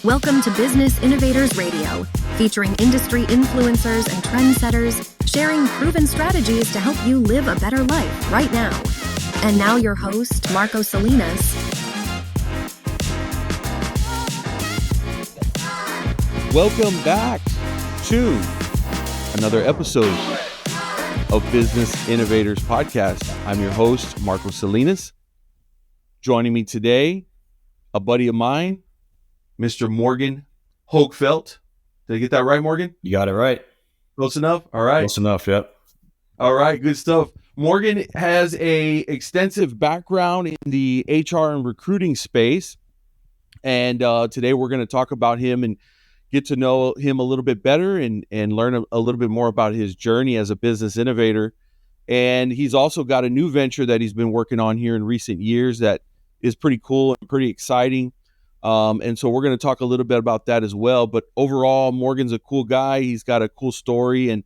Welcome to Business Innovators Radio, featuring industry influencers and trendsetters, sharing proven strategies to help you live a better life right now. And now your host, Marco Salinas. Welcome back to another episode of Business Innovators Podcast. I'm your host, Marco Salinas. Joining me today, a buddy of mine, Mr. Morgan Hoogvelt. Did I get that right, Morgan? You got it right. Close enough? All right. Close enough, yep. All right, good stuff. Morgan has a extensive background in the HR and recruiting space. And today we're going to talk about him and get to know him a little bit better and learn a little bit more about his journey as a business innovator. And he's also got a new venture that he's been working on here in recent years that is pretty cool and pretty exciting. And so we're going to talk a little bit about that as well. But overall, Morgan's a cool guy. He's got a cool story. And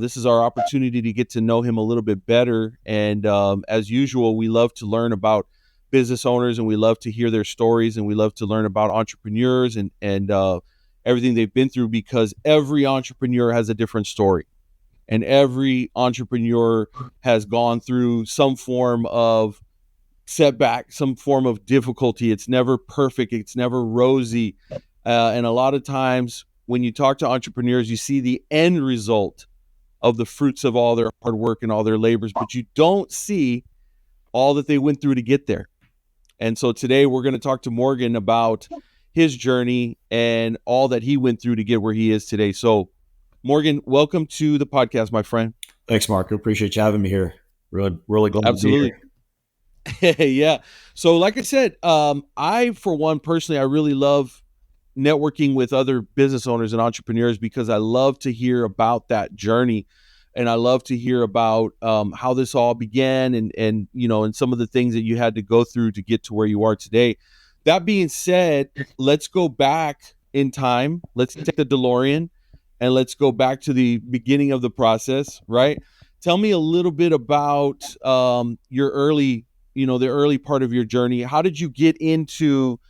this is our opportunity to get to know him a little bit better. And as usual, we love to learn about business owners and we love to hear their stories and we love to learn about entrepreneurs and everything they've been through, because every entrepreneur has a different story. And every entrepreneur has gone through some form of setback, some form of difficulty. It's never perfect. It's never rosy. And a lot of times when you talk to entrepreneurs, you see the end result of the fruits of all their hard work and all their labors, but you don't see all that they went through to get there. And so today we're going to talk to Morgan about his journey and all that he went through to get where he is today. So Morgan, welcome to the podcast, my friend. Thanks, Marco. Appreciate you having me here. Really glad Absolutely. to be here. Yeah. So like I said, I, for one, personally, I really love networking with other business owners and entrepreneurs because I love to hear about that journey. And I love to hear about how this all began and some of the things that you had to go through to get to where you are today. That being said, let's go back in time. Let's take the DeLorean and let's go back to the beginning of the process, right? Tell me a little bit about your early the early part of your journey. How did you get into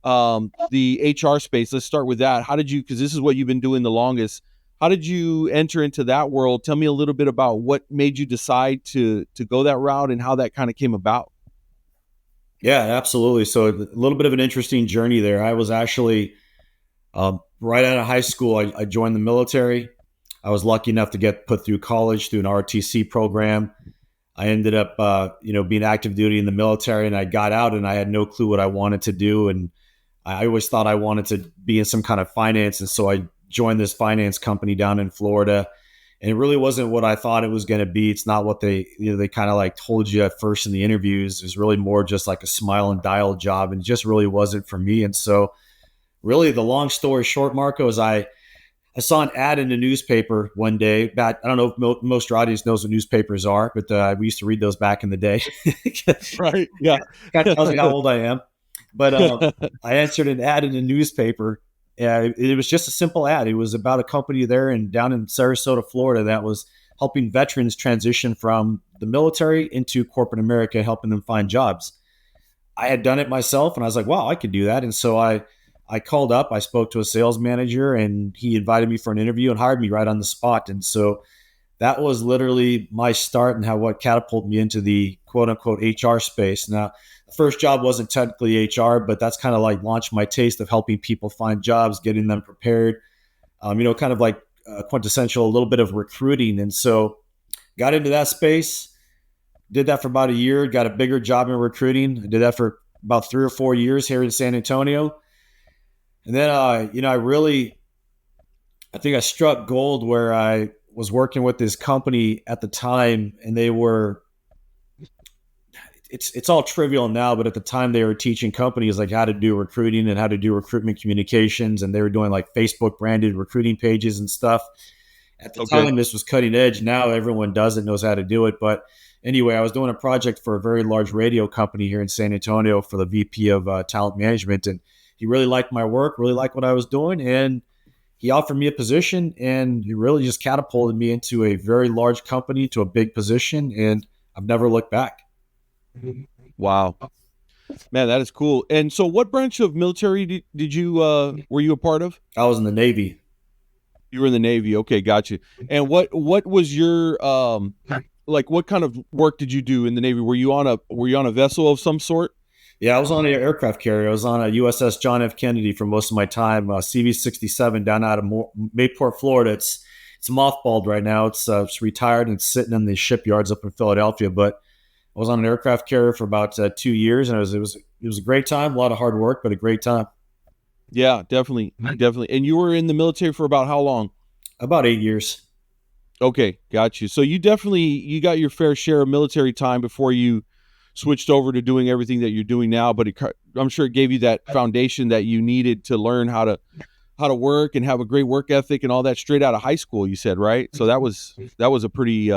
the HR space? Let's start with that. How did you, because this is what you've been doing the longest, how did you enter into that world? Tell me a little bit about what made you decide to go that route and how that kind of came about. Yeah, absolutely. So a little bit of an interesting journey there. I was actually right out of high school. I joined the military. I was lucky enough to get put through college through an RTC program. I ended up, being active duty in the military, and I got out and I had no clue what I wanted to do. And I always thought I wanted to be in some kind of finance. And so I joined this finance company down in Florida, and it really wasn't what I thought it was going to be. It's not what they kind of like told you at first in the interviews. It was really more just like a smile and dial job, and it just really wasn't for me. And so really the long story short, Marco, is I saw an ad in the newspaper one day. I don't know if most of your audience knows what newspapers are, but we used to read those back in the day. Right. Yeah. Kind of tells me how old I am. But I answered an ad in the newspaper. It was just a simple ad. It was about a company down in Sarasota, Florida, that was helping veterans transition from the military into corporate America, helping them find jobs. I had done it myself, and I was like, wow, I could do that. And so I called up, I spoke to a sales manager, and he invited me for an interview and hired me right on the spot. And so that was literally my start and what catapulted me into the quote unquote HR space. Now, the first job wasn't technically HR, but that's kind of like launched my taste of helping people find jobs, getting them prepared, kind of like quintessential, a little bit of recruiting. And so got into that space, did that for about a year, got a bigger job in recruiting. I did that for about 3 or 4 years here in San Antonio. And then, I think I struck gold where I was working with this company at the time, and they were, it's all trivial now, but at the time they were teaching companies like how to do recruiting and how to do recruitment communications. And they were doing like Facebook branded recruiting pages and stuff. At the time, this was cutting edge. Now everyone does it, knows how to do it. But anyway, I was doing a project for a very large radio company here in San Antonio for the VP of talent management. And he really liked my work, really liked what I was doing, and he offered me a position, and he really just catapulted me into a very large company, to a big position, and I've never looked back. Wow. Man, that is cool. And so what branch of military did you were you a part of? I was in the Navy. You were in the Navy. Okay, got you. And what was your like what kind of work did you do in the Navy? Were you on a vessel of some sort? Yeah, I was on an aircraft carrier. I was on a USS John F. Kennedy for most of my time. CV-67 down out of Mayport, Florida. It's mothballed right now. It's retired and it's sitting in the shipyards up in Philadelphia. But I was on an aircraft carrier for about 2 years, and it was a great time. A lot of hard work, but a great time. Yeah, definitely. And you were in the military for about how long? About 8 years. Okay, got you. So you got your fair share of military time before you switched over to doing everything that you're doing now. But I'm sure it gave you that foundation that you needed to learn how to work and have a great work ethic and all that straight out of high school. You said, right? So that was a pretty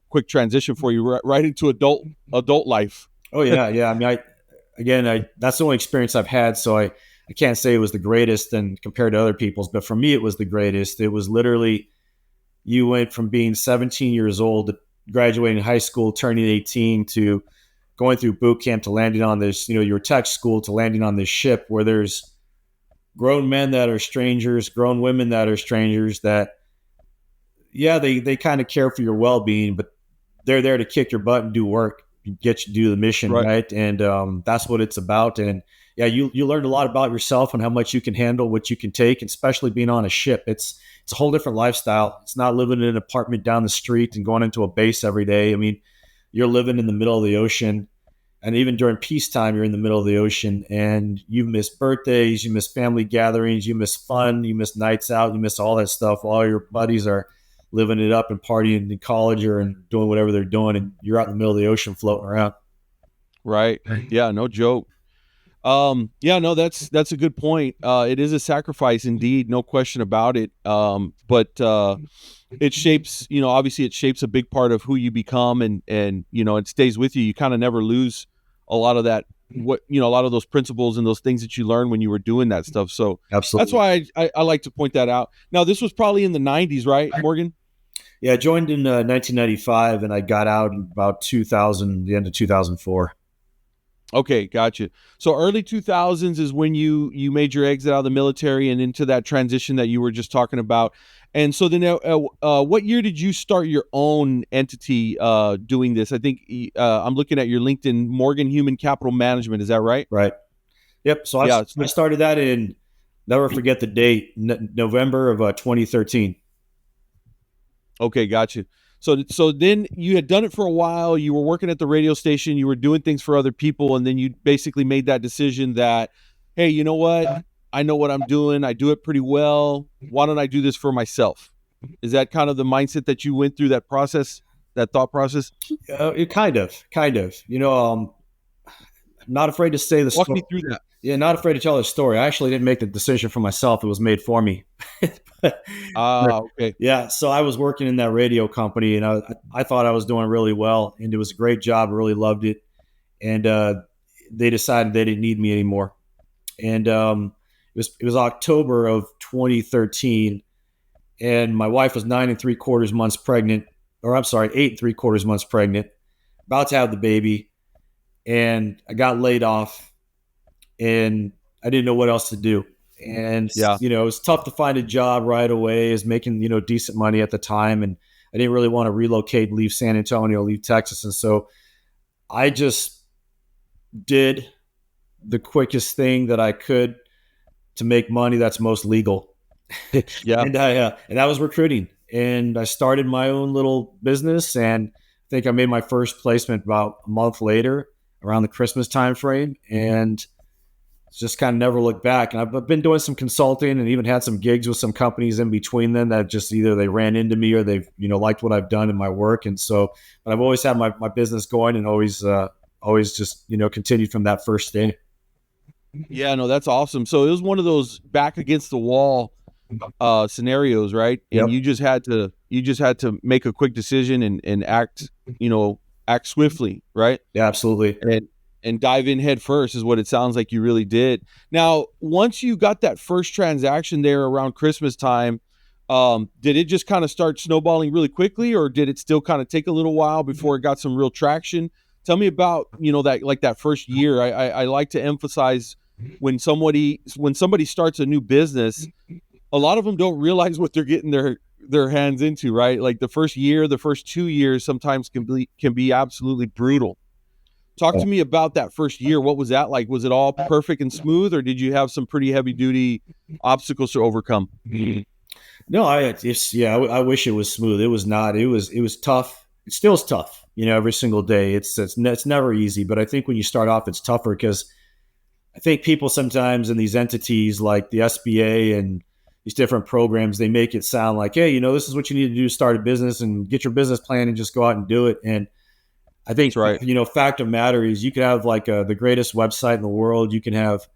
quick transition for you right into adult life. Oh yeah, yeah. I mean, that's the only experience I've had. So I can't say it was the greatest and compared to other people's, but for me, it was the greatest. It was literally, you went from being 17 years old to graduating high school, turning 18, to going through boot camp, to landing on this, your tech school, to landing on this ship where there's grown men that are strangers, grown women that are strangers that, yeah, they kind of care for your well-being, but they're there to kick your butt and do work, get you to do the mission, right? And that's what it's about. And yeah, you learned a lot about yourself and how much you can handle, what you can take, and especially being on a ship. It's a whole different lifestyle. It's not living in an apartment down the street and going into a base every day. I mean, you're living in the middle of the ocean, and even during peacetime, you're in the middle of the ocean, and you miss birthdays, you miss family gatherings, you miss fun, you miss nights out, you miss all that stuff. All your buddies are living it up and partying in college or and doing whatever they're doing, and you're out in the middle of the ocean floating around. Right. Yeah, no joke. Yeah, no, that's a good point. It is a sacrifice indeed, no question about it. But it shapes, obviously it shapes a big part of who you become, and it stays with you. You kind of never lose a lot of that, a lot of those principles and those things that you learned when you were doing that stuff. So absolutely, that's why I like to point that out. Now, this was probably in the 90s, right, Morgan? Yeah, I joined in 1995, and I got out in about 2000, the end of 2004. Okay, gotcha. So early 2000s is when you made your exit out of the military and into that transition that you were just talking about. And so then what year did you start your own entity doing this? I think I'm looking at your LinkedIn, Morgan Human Capital Management. Is that right? Right. Yep. So I started that in, never forget the date, November of 2013. Okay, gotcha. So then you had done it for a while. You were working at the radio station. You were doing things for other people. And then you basically made that decision that, hey, you know what? I know what I'm doing. I do it pretty well. Why don't I do this for myself? Is that kind of the mindset that you went through that process, that thought process? Kind of. I'm not afraid to say the story. Walk me through that. Yeah, not afraid to tell the story. I actually didn't make the decision for myself. It was made for me. Okay. Yeah, so I was working in that radio company, and I thought I was doing really well, and it was a great job. I really loved it. And they decided they didn't need me anymore. And it was October of 2013, and my wife was 9 3/4 months pregnant, or I'm sorry, 8 3/4 months pregnant, about to have the baby, and I got laid off, and I didn't know what else to do. And, it was tough to find a job right away. I was making, decent money at the time, and I didn't really want to relocate, leave San Antonio, leave Texas. And so I just did the quickest thing that I could to make money that's most legal. Yeah. And that was recruiting. And I started my own little business, and I think I made my first placement about a month later, around the Christmas time frame, and just kind of never looked back. And I've been doing some consulting and even had some gigs with some companies in between them that just either they ran into me or they've, liked what I've done in my work. And so, but I've always had my business going, and always just, continued from that first day. Yeah, no, that's awesome. So it was one of those back against the wall scenarios, right? And you just had to make a quick decision and act swiftly, right? Yeah, absolutely. And dive in head first is what it sounds like you really did. Now, once you got that first transaction there around Christmas time, did it just kind of start snowballing really quickly, or did it still kind of take a little while before it got some real traction? Tell me about, that first year. I like to emphasize when somebody starts a new business, a lot of them don't realize what they're getting their hands into, right? Like the first year, the first 2 years sometimes can be absolutely brutal. Talk to me about that first year. What was that like? Was it all perfect and smooth, or did you have some pretty heavy duty obstacles to overcome? No, I wish it was smooth. It was not. It was tough. It still is tough. Every single day. It's never easy. But I think when you start off, it's tougher because I think people sometimes in these entities like the SBA and these different programs, they make it sound like, hey, this is what you need to do to start a business and get your business plan and just go out and do it. And I think, right. Fact of matter is you can have like the greatest website in the world. You can have,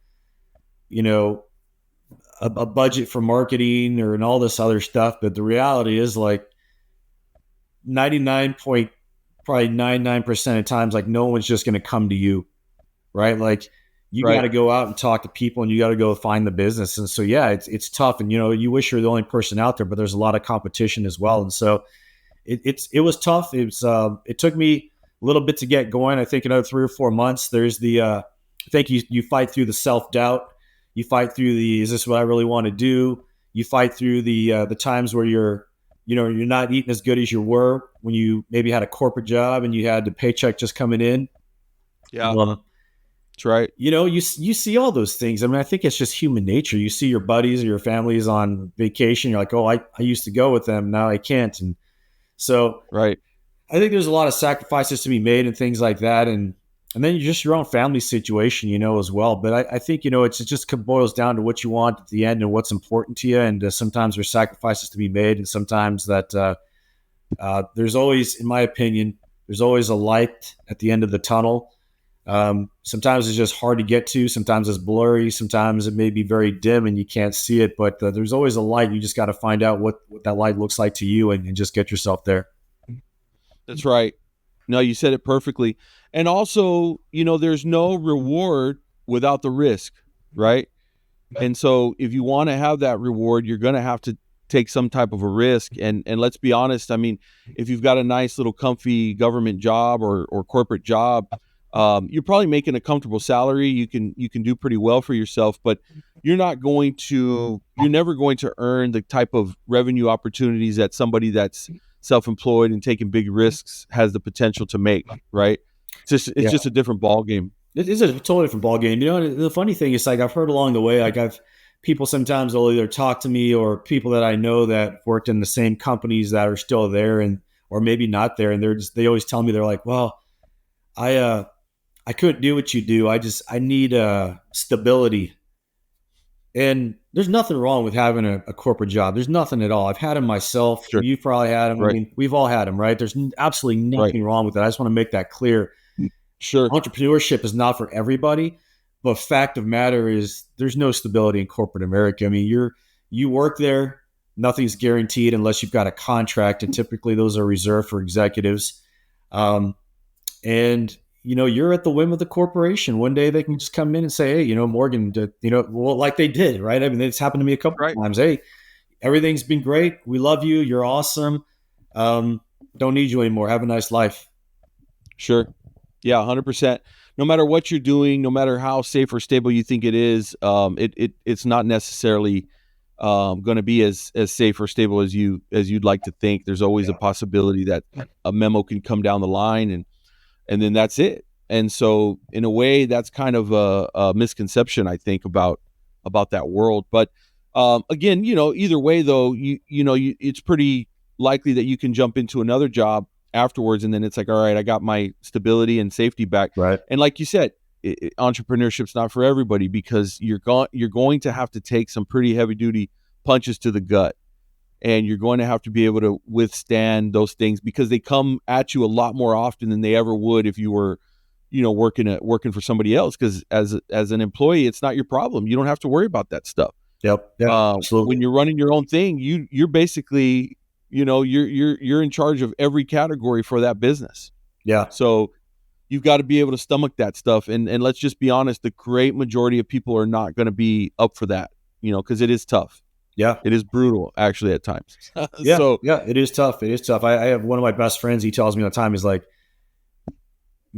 a budget for marketing and all this other stuff. But the reality is like 99.99% of times, like no one's just going to come to you, right? Like you got to go out and talk to people and you got to go find the business. And so, yeah, it's tough. And, you wish you're the only person out there, but there's a lot of competition as well. And so it was tough. It took me a little bit to get going. I think another 3 or 4 months. There's I think you fight through the self-doubt. You fight through is this what I really want to do? You fight through the times where you're not eating as good as you were when you maybe had a corporate job and you had the paycheck just coming in. Yeah. That's right. You see all those things. I mean, I think it's just human nature. You see your buddies or your families on vacation. You're like, oh, I used to go with them. Now I can't. And so right. I think there's a lot of sacrifices to be made and things like that. And then just your own family situation, as well. But I think, it just boils down to what you want at the end and what's important to you. And sometimes there's sacrifices to be made. And sometimes that there's always, in my opinion, there's always a light at the end of the tunnel. Sometimes it's just hard to get to. Sometimes it's blurry. Sometimes it may be very dim and you can't see it. But there's always a light. You just got to find out what that light looks like to you and just get yourself there. That's right. No, you said it perfectly. And also, there's no reward without the risk, right? And so if you want to have that reward, you're going to have to take some type of a risk. And let's be honest, I mean, if you've got a nice little comfy government job or corporate job, you're probably making a comfortable salary. You can do pretty well for yourself, but you're never going to earn the type of revenue opportunities that somebody that's self-employed and taking big risks has the potential to make, right? It's just a different ball game. It is a totally different ball game. The funny thing is, like, I've heard along the way, like people sometimes will either talk to me or people that I know that worked in the same companies that are still there or maybe not there. And they always tell me, they're like, well, I couldn't do what you do. I need stability. And there's nothing wrong with having a corporate job. There's nothing at all. I've had them myself. Sure. You've probably had them. Right. I mean, we've all had them, right? There's absolutely nothing wrong with that. I just want to make that clear. Sure. Entrepreneurship is not for everybody, but fact of matter is there's no stability in corporate America. I mean, you work there, nothing's guaranteed unless you've got a contract, and typically those are reserved for executives. And you're at the whim of the corporation. One day they can just come in and say, hey, Morgan, well, like they did, right? I mean, it's happened to me a couple of times. Hey, everything's been great. We love you. You're awesome. Don't need you anymore. Have a nice life. Sure. Yeah, 100%. No matter what you're doing, no matter how safe or stable you think it is, it's not necessarily going to be as safe or stable as you'd like to think. There's always a possibility that a memo can come down the line and then that's it. And so in a way, that's kind of a misconception, I think, about that world. But again, either way, though, it's pretty likely that you can jump into another job afterwards. And then it's like, all right, I got my stability and safety back. Right. And like you said, entrepreneurship's not for everybody because you're going to have to take some pretty heavy duty punches to the gut. And you're going to have to be able to withstand those things because they come at you a lot more often than they ever would if you were, working for somebody else. Because as an employee, it's not your problem. You don't have to worry about that stuff. Yep. Yeah. Absolutely. When you're running your own thing, you're basically, you're in charge of every category for that business. Yeah. So you've got to be able to stomach that stuff. And let's just be honest, the great majority of people are not going to be up for that, because it is tough. Yeah. It is brutal, actually, at times. Yeah. So, yeah, it is tough. It is tough. I have one of my best friends. He tells me all the time, he's like,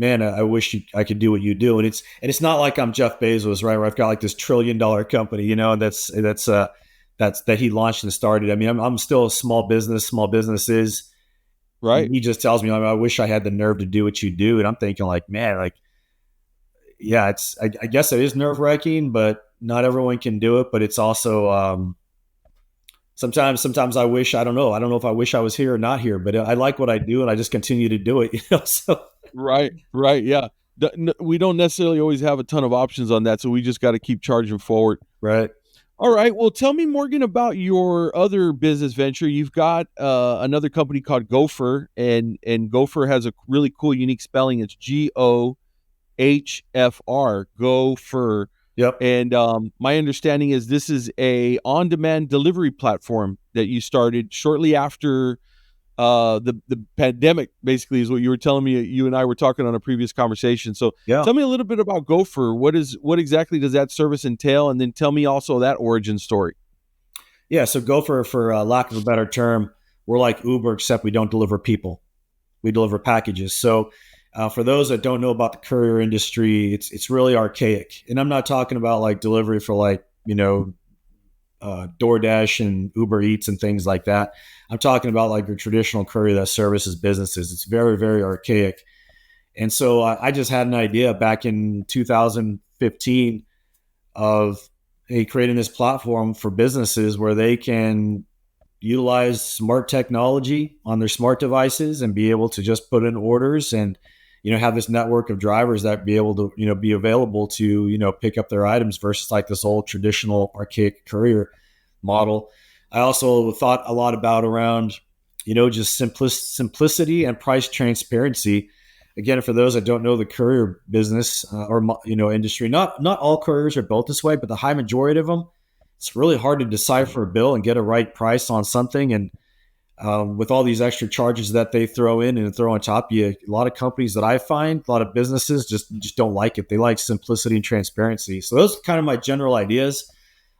man, I wish I could do what you do. And it's not like I'm Jeff Bezos, right? Where I've got like this $1 trillion company, that he launched and started. I mean, I'm still a small businesses. Right. And he just tells me, I wish I had the nerve to do what you do. And I'm thinking like, man, like, yeah, I guess it is nerve wracking, but not everyone can do it. But it's also, sometimes I wish, I don't know if I wish I was here or not here, but I like what I do and I just continue to do it, so. Right. Yeah. We don't necessarily always have a ton of options on that, so we just got to keep charging forward. Right. All right. Well, tell me, Morgan, about your other business venture. You've got another company called Gohfr, and Gohfr has a really cool, unique spelling. It's Gohfr, Gohfr. Yep. And my understanding is this is a on-demand delivery platform that you started shortly after the pandemic, basically, is what you were telling me. You and I were talking on a previous conversation. So Yeah. tell me a little bit about Gohfr. What exactly does that service entail? And then tell me also that origin story. Yeah. So Gohfr, for lack of a better term, we're like Uber, except we don't deliver people. We deliver packages. So for those that don't know about the courier industry, it's really archaic. And I'm not talking about like delivery for like, DoorDash and Uber Eats and things like that. I'm talking about like your traditional courier that services businesses. It's very, very archaic. And so I just had an idea back in 2015 of creating this platform for businesses where they can utilize smart technology on their smart devices and be able to just put in orders and, have this network of drivers that be able to, be available to, pick up their items versus like this old traditional archaic courier model. I also thought a lot about around, just simplicity and price transparency. Again, for those that don't know the courier business or industry, not all couriers are built this way, but the high majority of them, it's really hard to decipher a bill and get a right price on something. And with all these extra charges that they throw in and throw on top of you, a lot of companies that I find, a lot of businesses just don't like it. They like simplicity and transparency. So those are kind of my general ideas.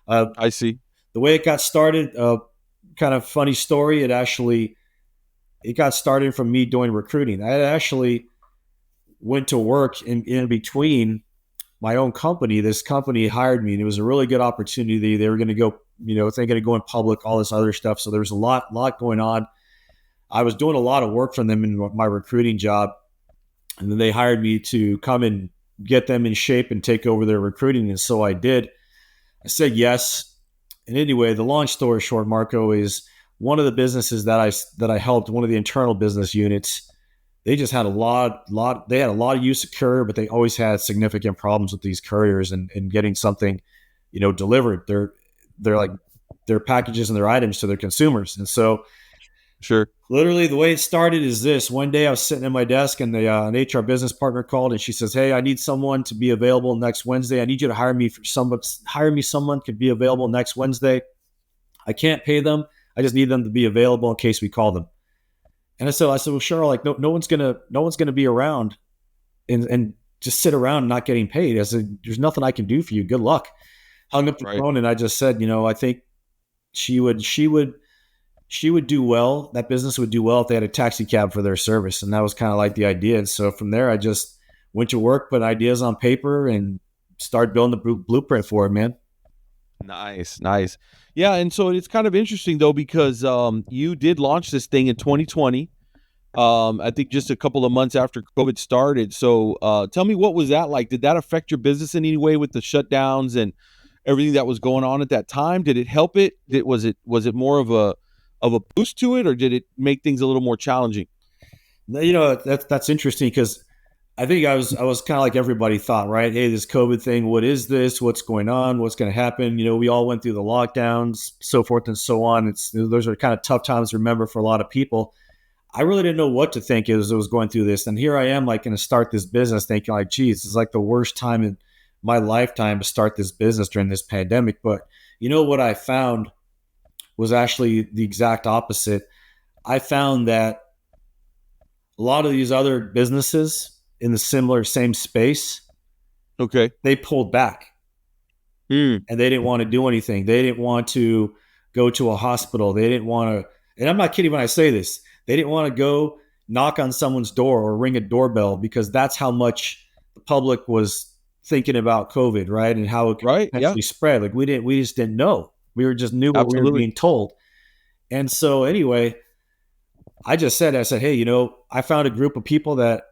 I see. The way it got started, kind of funny story. It got started from me doing recruiting. I actually went to work in between my own company. This company hired me, and it was a really good opportunity. They were going to go, thinking of going public, all this other stuff. So there was a lot going on. I was doing a lot of work for them in my recruiting job, and then they hired me to come and get them in shape and take over their recruiting. And so I did. I said yes. And anyway, the long story short, Marco, is one of the businesses that I helped, one of the internal business units. They just had a lot of use of courier, but they always had significant problems with these couriers and getting something, delivered. They're like their packages and their items to their consumers. And so sure, literally the way it started is this. One day I was sitting at my desk and an HR business partner called and she says, "Hey, I need someone to be available next Wednesday. I need you to hire me someone could be available next Wednesday. I can't pay them. I just need them to be available in case we call them." And I said, well, sure. Like no one's gonna be around and just sit around not getting paid. I said, there's nothing I can do for you. Good luck. Hung up the phone and I just said, I think she would do well. That business would do well if they had a taxi cab for their service. And that was kind of like the idea. And so from there, I just went to work, put ideas on paper and started building the blueprint for it, man. Nice. Yeah, and so it's kind of interesting though because you did launch this thing in 2020. I think just a couple of months after COVID started. So tell me, what was that like? Did that affect your business in any way with the shutdowns and everything that was going on at that time? Did it help it? Was it more of a boost to it, or did it make things a little more challenging? That's interesting because I think I was kind of like everybody thought, right? Hey, this COVID thing, what is this? What's going on? What's going to happen? We all went through the lockdowns, so forth and so on. Those are kind of tough times to remember for a lot of people. I really didn't know what to think as I was going through this. And here I am, like, going to start this business thinking like, geez, it's like the worst time in my lifetime to start this business during this pandemic. But what I found was actually the exact opposite. I found that a lot of these other businesses in the same space, okay, they pulled back and they didn't want to do anything. They didn't want to go to a hospital. They didn't want to, and I'm not kidding when I say this, they didn't want to go knock on someone's door or ring a doorbell, because that's how much the public was thinking about COVID, right? And how it could Right. Yeah. potentially spread. Like we just didn't know. We were just knew what we were Absolutely. being told. And so anyway, I said, hey, I found a group of people that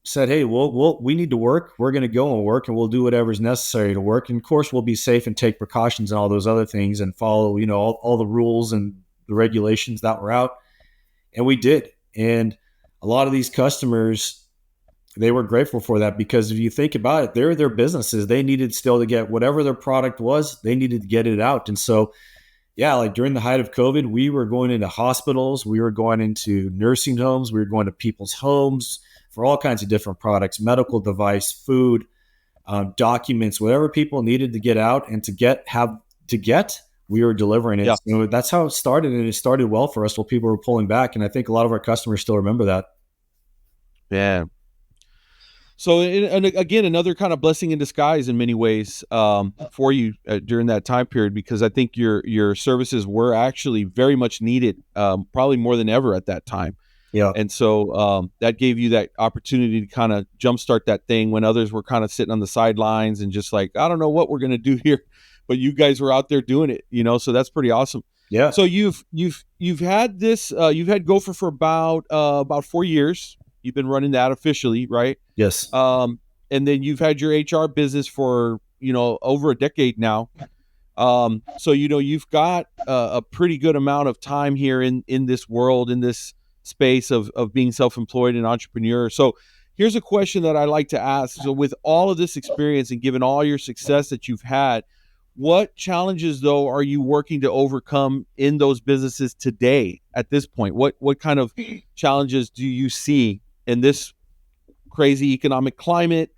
said, hey, we need to work. We're going to go and work, and we'll do whatever's necessary to work. And of course, we'll be safe and take precautions and all those other things and follow, all the rules and the regulations that were out. And we did. And a lot of these customers, they were grateful for that, because if you think about it, they're their businesses. They needed still to get whatever their product was, they needed to get it out. And so, yeah, like during the height of COVID, we were going into hospitals, we were going into nursing homes, we were going to people's homes for all kinds of different products, medical device, food, documents, whatever people needed to get out and to get, we were delivering it. Yeah. That's how it started, and it started well for us while people were pulling back. And I think a lot of our customers still remember that. Yeah. So, and again, another kind of blessing in disguise in many ways for you during that time period, because I think your services were actually very much needed, probably more than ever at that time. Yeah. And so that gave you that opportunity to kind of jumpstart that thing when others were kind of sitting on the sidelines and just like, I don't know what we're going to do here, but you guys were out there doing it, so that's pretty awesome. Yeah. So you've had this, you've had Gohfr for about 4 years. You've been running that officially, right? Yes. And then you've had your HR business for, over a decade now. So, you've got a pretty good amount of time here in this world, in this space of being self-employed and entrepreneur. So here's a question that I like to ask. So with all of this experience and given all your success that you've had, what challenges though are you working to overcome in those businesses today at this point? What kind of challenges do you see in this crazy economic climate?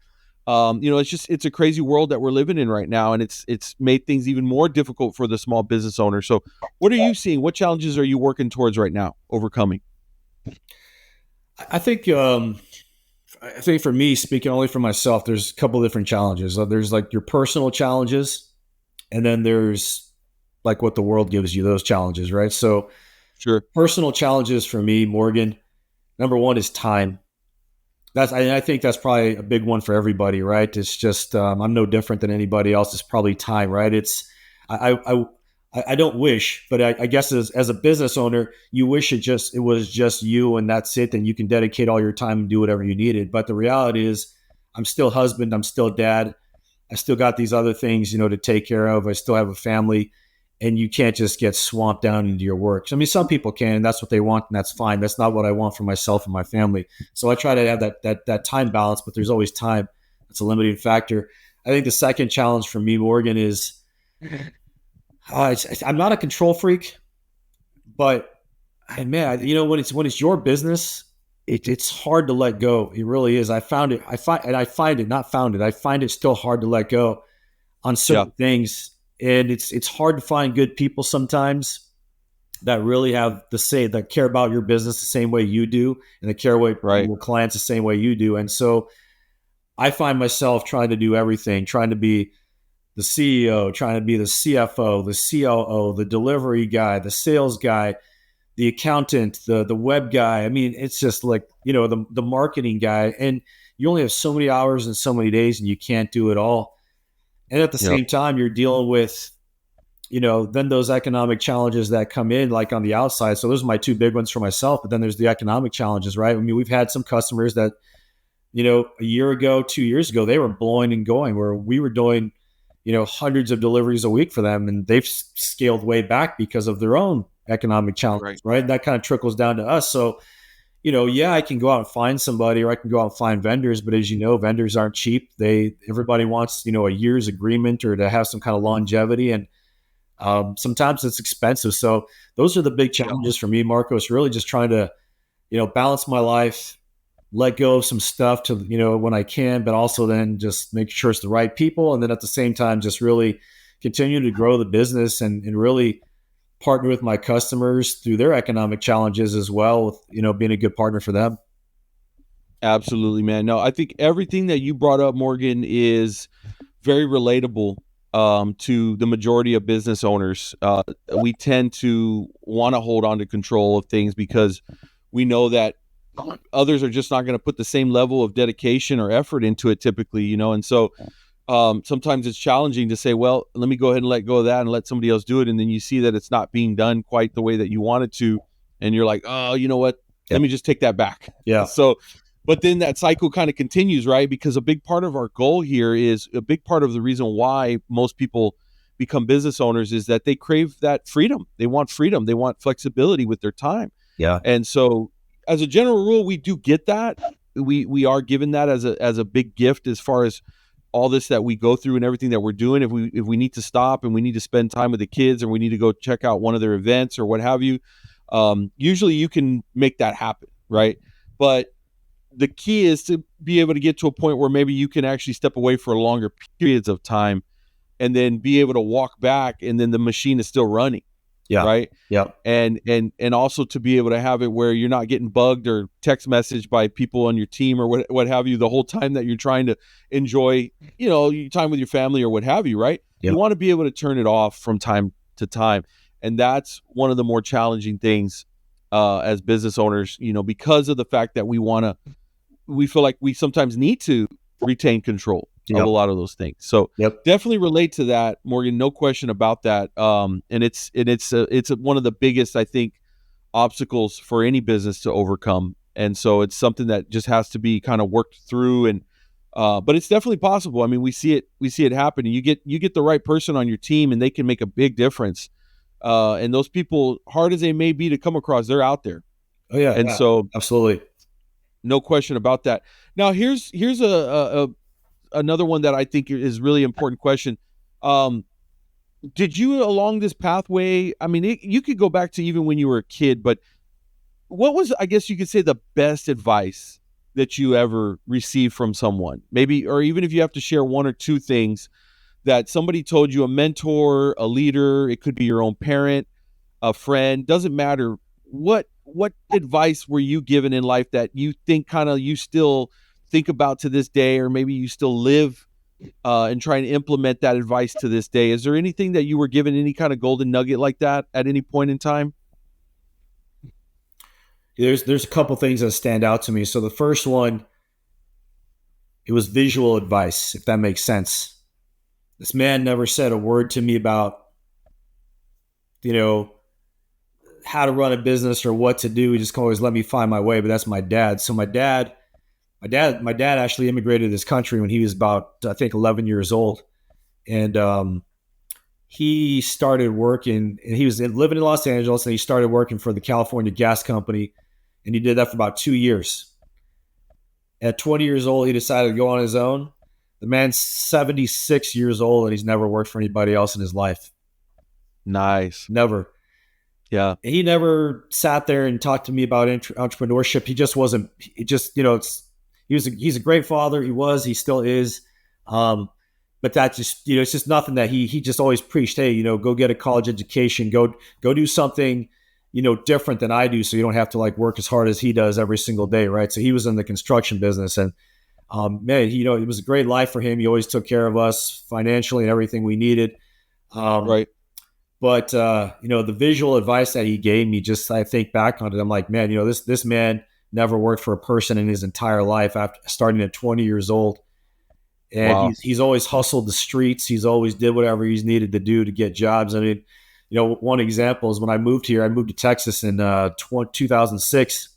It's a crazy world that we're living in right now, and it's made things even more difficult for the small business owner. So what are you seeing? What challenges are you working towards right now overcoming? I think for me, speaking only for myself, there's a couple of different challenges. There's like your personal challenges, and then there's like what the world gives you, those challenges, right? So Sure. Personal challenges for me, Morgan, number one is time. I think that's probably a big one for everybody, right? It's just I'm no different than anybody else. It's probably time, right? I don't wish, but I guess as a business owner, you wish it was just you and that's it, and you can dedicate all your time and do whatever you needed. But the reality is, I'm still husband, I'm still dad, I still got these other things, to take care of. I still have a family, and you can't just get swamped down into your work. I mean, some people can, and that's what they want, and that's fine. That's not what I want for myself and my family. So I try to have that time balance, but there's always time. It's a limiting factor. I think the second challenge for me, Morgan, is I'm not a control freak, but man, when it's your business, it's hard to let go. It really is. I find it still hard to let go on certain things. And it's hard to find good people sometimes that really have that care about your business the same way you do, and that care about your clients the same way you do. And so I find myself trying to do everything, trying to be the CEO, trying to be the CFO, the COO, the delivery guy, the sales guy, the accountant, the web guy. I mean, it's just like, the marketing guy, and you only have so many hours and so many days, and you can't do it all. And at the same time, you're dealing with, then those economic challenges that come in like on the outside. So those are my two big ones for myself. But then there's the economic challenges, right? I mean, we've had some customers that, a year ago, 2 years ago, they were blowing and going, where we were doing, hundreds of deliveries a week for them. And they've scaled way back because of their own economic challenges, right? That kind of trickles down to us. So, I can go out and find somebody, or I can go out and find vendors, but as you know, vendors aren't cheap. Everybody wants, a year's agreement or to have some kind of longevity. And sometimes it's expensive. So those are the big challenges for me, Marco. It's really just trying to, balance my life, let go of some stuff to, when I can, but also then just make sure it's the right people. And then at the same time, just really continue to grow the business and really partner with my customers through their economic challenges as well, with, being a good partner for them. Absolutely, man. No, I think everything that you brought up, Morgan, is very relatable to the majority of business owners. We tend to want to hold on to control of things because we know that others are just not going to put the same level of dedication or effort into it typically, and so sometimes it's challenging to say, well, let me go ahead and let go of that and let somebody else do it. And then you see that it's not being done quite the way that you want it to. And you're like, oh, you know what? Let me just take that back. Yeah. So, but then that cycle kind of continues, right? Because a big part of our goal here is a big part of the reason why most people become business owners is that they crave that freedom. They want freedom. They want flexibility with their time. Yeah. And so as a general rule, we do get that. We are given that as a big gift as far as all this that we go through and everything that we're doing. If we need to stop and we need to spend time with the kids, or we need to go check out one of their events or what have you, usually you can make that happen, right? But the key is to be able to get to a point where maybe you can actually step away for longer periods of time and then be able to walk back, and then the machine is still running. Yeah. Right. Yeah. And also to be able to have it where you're not getting bugged or text messaged by people on your team or what have you the whole time that you're trying to enjoy, your time with your family or what have you. Right. Yep. You want to be able to turn it off from time to time. And that's one of the more challenging things as business owners, because of the fact that we feel like we sometimes need to retain control of a lot of those things. So definitely relate to that, Morgan. No question about that. And it's one of the biggest, I think, obstacles for any business to overcome. And so it's something that just has to be kind of worked through. And but it's definitely possible. I mean, we see it happen. You get the right person on your team, and they can make a big difference. And those people, hard as they may be to come across, they're out there. Oh yeah. And so absolutely, no question about that. Now here's another one that I think is really important question. Did you along this pathway, I mean, you could go back to even when you were a kid, but what was, I guess you could say, the best advice that you ever received from someone? Maybe, or even if you have to share one or two things that somebody told you, a mentor, a leader, it could be your own parent, a friend, doesn't matter. What advice were you given in life that you think you still think about to this day, or maybe you still live and try and implement that advice to this day? Is there anything that you were given, any kind of golden nugget like that at any point in time? There's a couple things that stand out to me. So the first one, it was visual advice, if that makes sense. This man never said a word to me about, how to run a business or what to do. He just always let me find my way. But that's my dad. So my dad actually immigrated to this country when he was about, I think, 11 years old. And he started working, and he was living in Los Angeles, and he started working for the California Gas Company. And he did that for about 2 years. At 20 years old, he decided to go on his own. The man's 76 years old, and he's never worked for anybody else in his life. Nice. Never. Yeah. He never sat there and talked to me about entrepreneurship. He just wasn't, he's a great father. He still is. But that just, it's just nothing that he just always preached. Hey, go get a college education, go do something, different than I do. So you don't have to work as hard as he does every single day. Right. So he was in the construction business, and man, it was a great life for him. He always took care of us financially and everything we needed. Right. But, the visual advice that he gave me, just, I think back on it, I'm like, man, this man never worked for a person in his entire life after starting at 20 years old. And wow. he's always hustled the streets. He's always did whatever he's needed to do to get jobs. I mean, one example is when I moved to Texas in 2006,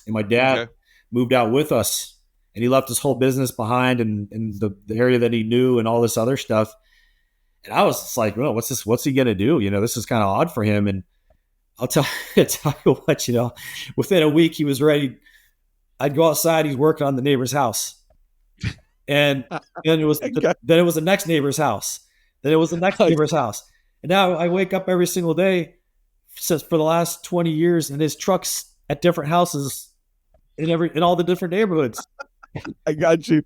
and my dad moved out with us, and he left his whole business behind and the area that he knew and all this other stuff. And I was just like, well, what's he going to do? This is kind of odd for him. And I'll tell you what, within a week he was ready. I'd go outside. He's working on the neighbor's house. And then it was the next neighbor's house. Then it was the next neighbor's house. And now I wake up every single day for the last 20 years, and his truck's at different houses in all the different neighborhoods. I got you.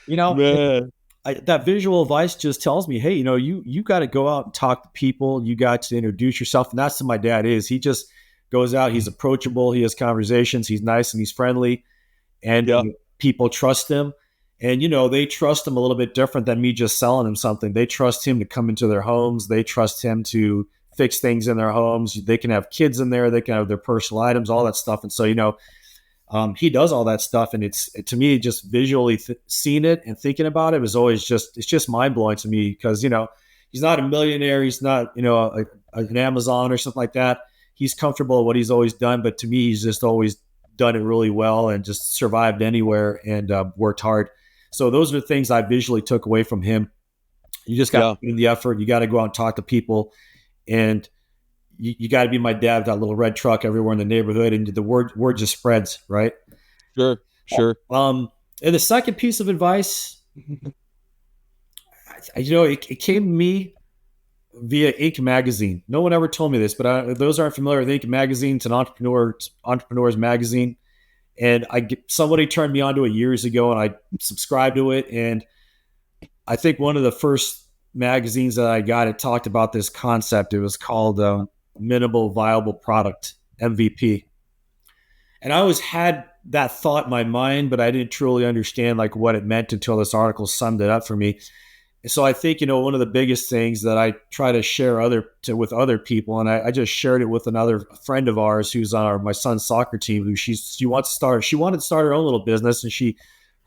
Man. That visual advice just tells me, hey, you got to go out and talk to people. You got to introduce yourself. And that's what my dad is. He just goes out. He's approachable. He has conversations. He's nice and he's friendly. And people trust him. And, they trust him a little bit different than me just selling them something. They trust him to come into their homes. They trust him to fix things in their homes. They can have kids in there. They can have their personal items, all that stuff. And so, He does all that stuff, and to me, just visually seeing it and thinking about it was always it's just mind blowing to me, because he's not a millionaire, he's not an Amazon or something like that. He's comfortable at what he's always done, but to me, he's just always done it really well and just survived anywhere and worked hard. So those are the things I visually took away from him. You just got to put in the effort. You got to go out and talk to people, and you got to be my dad with that little red truck everywhere in the neighborhood, and the word just spreads, right? Sure. And the second piece of advice, it came to me via Inc. magazine. No one ever told me this, but those aren't familiar with Inc. magazine. It's an entrepreneurs magazine, and somebody turned me onto it years ago, and I subscribed to it. And I think one of the first magazines that I got, it talked about this concept. It was called Minimal Viable Product, MVP. And I always had that thought in my mind, but I didn't truly understand what it meant until this article summed it up for me. And so I think, one of the biggest things that I try to share with other people, and I just shared it with another friend of ours who's on my son's soccer team, who she wanted to start her own little business, and she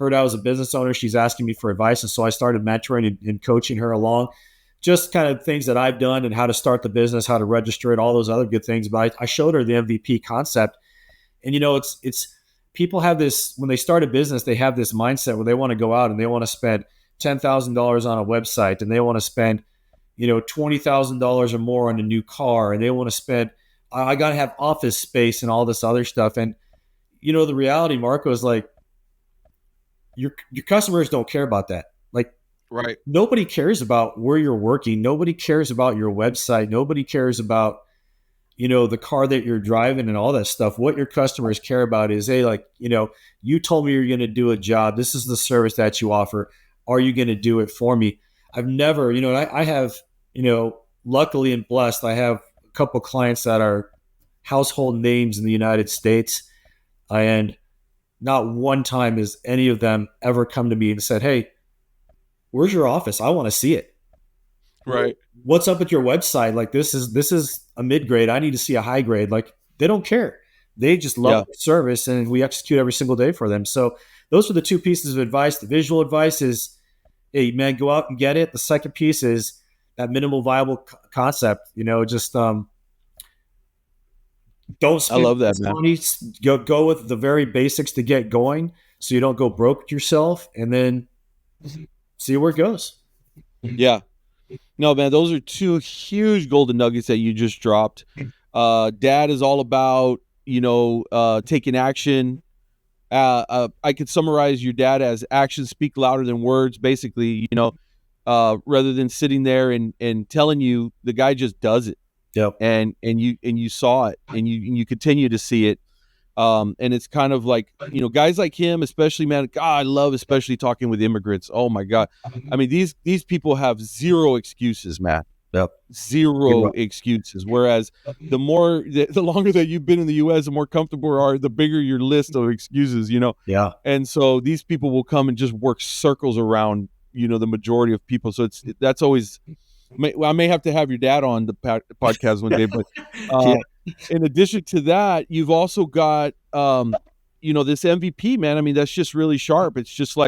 heard I was a business owner. She's asking me for advice. And so I started mentoring and coaching her along, just kind of things that I've done and how to start the business, how to register it, all those other good things. But I showed her the MVP concept. And, it's people have this, when they start a business, they have this mindset where they want to go out and they want to spend $10,000 on a website, and they want to spend, $20,000 or more on a new car. And they want to spend, I got to have office space and all this other stuff. And, the reality, Marco, is your customers don't care about that. Right. Nobody cares about where you're working. Nobody cares about your website. Nobody cares about, the car that you're driving and all that stuff. What your customers care about is, hey, you told me you're going to do a job. This is the service that you offer. Are you going to do it for me? I've never, I have, luckily and blessed, I have a couple of clients that are household names in the United States. And not one time has any of them ever come to me and said, hey, where's your office? I want to see it. Right. What's up with your website? This is a mid-grade. I need to see a high grade. They don't care. They just love the service, and we execute every single day for them. So those are the two pieces of advice. The visual advice is, hey, man, go out and get it. The second piece is that minimal viable concept. Don't spend I love that, man. money. Go with the very basics to get going, so you don't go broke yourself, and then see where it goes. Yeah. No, man, those are two huge golden nuggets that you just dropped. Dad is all about, taking action. I could summarize your dad as actions speak louder than words, basically, rather than sitting there and telling you, the guy just does it. Yep. And you saw it, and you continue to see it. And it's kind of guys like him, especially, man, God, I love especially talking with immigrants. Oh my God. I mean, these people have zero excuses, man. Yep. Zero excuses. Whereas the longer that you've been in the US, the more comfortable you are, the bigger your list of excuses, Yeah. And so these people will come and just work circles around, the majority of people. So that's always, I may have to have your dad on the podcast one day, but in addition to that, you've also got, this MVP, man. I mean, that's just really sharp. It's just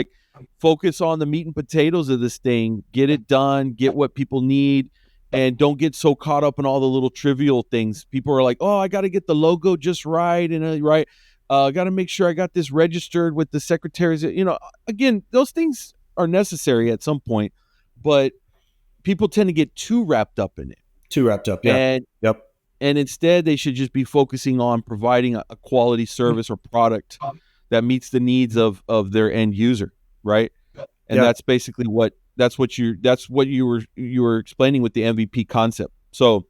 focus on the meat and potatoes of this thing, get it done, get what people need, and don't get so caught up in all the little trivial things. People are like, oh, I got to get the logo just right. And right. I got to make sure I got this registered with the secretaries. Again, those things are necessary at some point, but people tend to get too wrapped up in it. Too wrapped up. Yeah. And instead, they should just be focusing on providing a quality service or product that meets the needs of their end user, right? And that's basically what you were explaining with the MVP concept. So,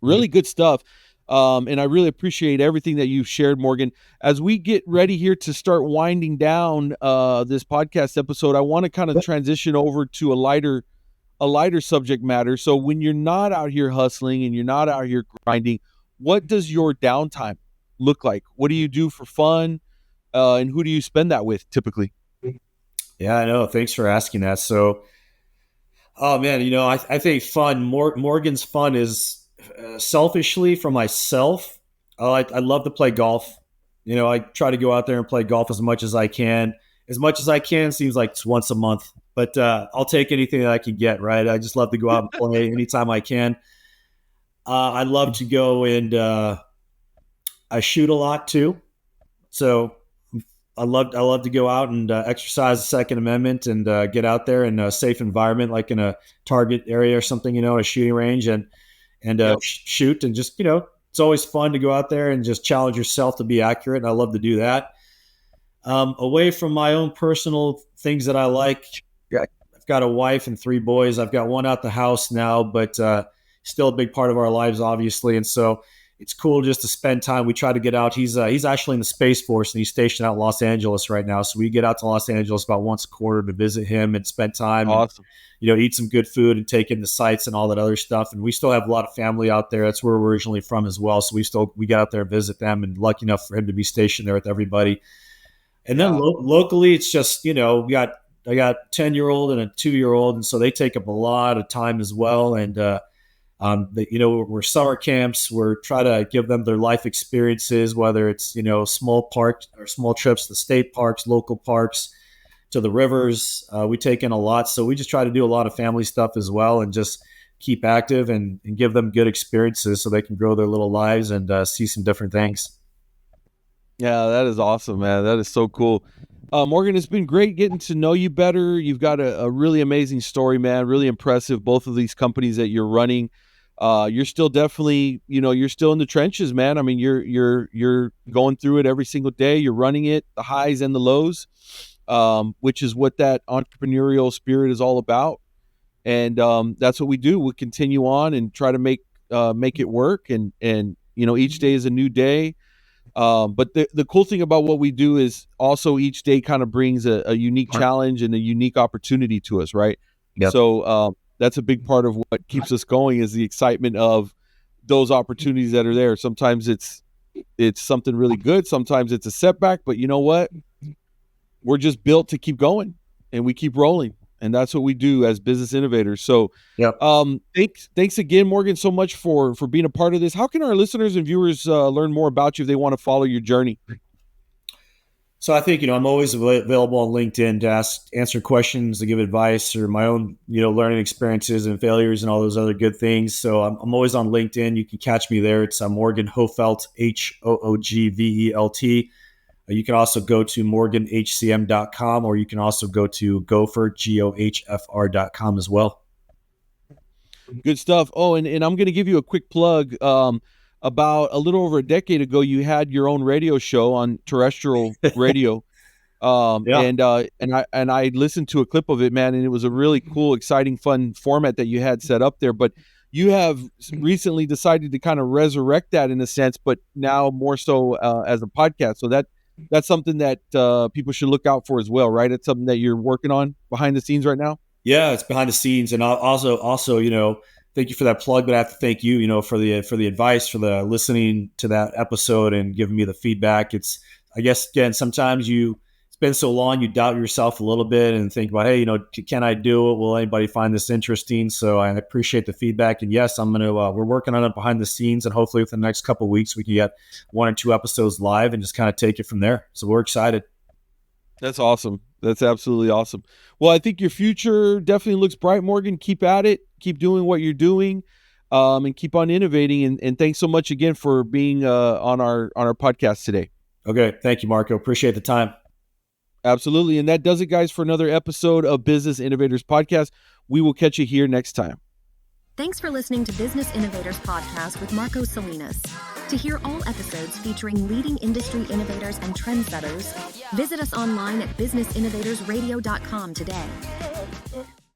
really good stuff. And I really appreciate everything that you've shared, Morgan. As we get ready here to start winding down this podcast episode, I want to kind of transition over to a lighter subject matter. So when you're not out here hustling and you're not out here grinding, what does your downtime look like? What do you do for fun? And who do you spend that with typically? Yeah, I know. Thanks for asking that. So, oh man, I think fun, Morgan's fun is selfishly for myself. I love to play golf. I try to go out there and play golf as much as I can. As much as I can seems like it's once a month, but I'll take anything that I can get, right? I just love to go out and play anytime I can. I love to go and I shoot a lot too. So I love to go out and exercise the Second Amendment and get out there in a safe environment, like in a target area or something, a shooting range and shoot and just, it's always fun to go out there and just challenge yourself to be accurate. And I love to do that. Away from my own personal things that I like, I've got a wife and 3 boys. I've got one out the house now, but still a big part of our lives, obviously. And so it's cool just to spend time. We try to get out. He's actually in the Space Force, and he's stationed out in Los Angeles right now. So we get out to Los Angeles about once a quarter to visit him and spend time. Awesome. And, eat some good food and take in the sights and all that other stuff. And we still have a lot of family out there. That's where we're originally from as well. So we get out there and visit them, and lucky enough for him to be stationed there with everybody. And then locally, it's just, I got 10-year-old and a 2-year-old. And so they take up a lot of time as well. And, we're summer camps. We're trying to give them their life experiences, whether it's, small parks or small trips to state parks, local parks, to the rivers. We take in a lot. So we just try to do a lot of family stuff as well and just keep active and give them good experiences so they can grow their little lives and see some different things. Yeah, that is awesome, man. That is so cool. Morgan, it's been great getting to know you better. You've got a really amazing story, man. Really impressive. Both of these companies that you're running. You're still definitely, you're still in the trenches, man. I mean, you're going through it every single day. You're running it, the highs and the lows, which is what that entrepreneurial spirit is all about. And that's what we do. We continue on and try to make it work. And each day is a new day. But the cool thing about what we do is also each day kind of brings a unique challenge and a unique opportunity to us, right? Yep. So that's a big part of what keeps us going is the excitement of those opportunities that are there. Sometimes it's something really good. Sometimes it's a setback, but you know what? We're just built to keep going and we keep rolling. And that's what we do as business innovators. So thanks again, Morgan, so much for being a part of this. How can our listeners and viewers learn more about you if they want to follow your journey? So I think, I'm always available on LinkedIn to answer questions, to give advice, or my own, learning experiences and failures and all those other good things. So I'm always on LinkedIn. You can catch me there. It's Morgan Hoogvelt, Hoogvelt. You can also go to morganhcm.com, or you can also go to Gohfr, Gohfr.com as well. Good stuff. Oh, and I'm going to give you a quick plug. About a little over a decade ago, you had your own radio show on terrestrial radio. And I listened to a clip of it, man, and it was a really cool, exciting, fun format that you had set up there. But you have recently decided to kind of resurrect that in a sense, but now more so as a podcast. So that's something that people should look out for as well, right? It's something that you're working on behind the scenes right now. Yeah, it's behind the scenes, and also, thank you for that plug. But I have to thank you, for the advice, for the listening to that episode and giving me the feedback. It's, I guess, again, sometimes it's been so long, you doubt yourself a little bit and think about, hey, can I do it? Will anybody find this interesting? So I appreciate the feedback. And yes, we're working on it behind the scenes, and hopefully within the next couple of weeks, we can get 1 or 2 episodes live and just kind of take it from there. So we're excited. That's awesome. That's absolutely awesome. Well, I think your future definitely looks bright, Morgan. Keep at it. Keep doing what you're doing, and keep on innovating. And thanks so much again for being on our podcast today. Okay. Thank you, Marco. Appreciate the time. Absolutely. And that does it, guys, for another episode of Business Innovators Podcast. We will catch you here next time. Thanks for listening to Business Innovators Podcast with Marco Salinas. To hear all episodes featuring leading industry innovators and trendsetters, visit us online at businessinnovatorsradio.com today.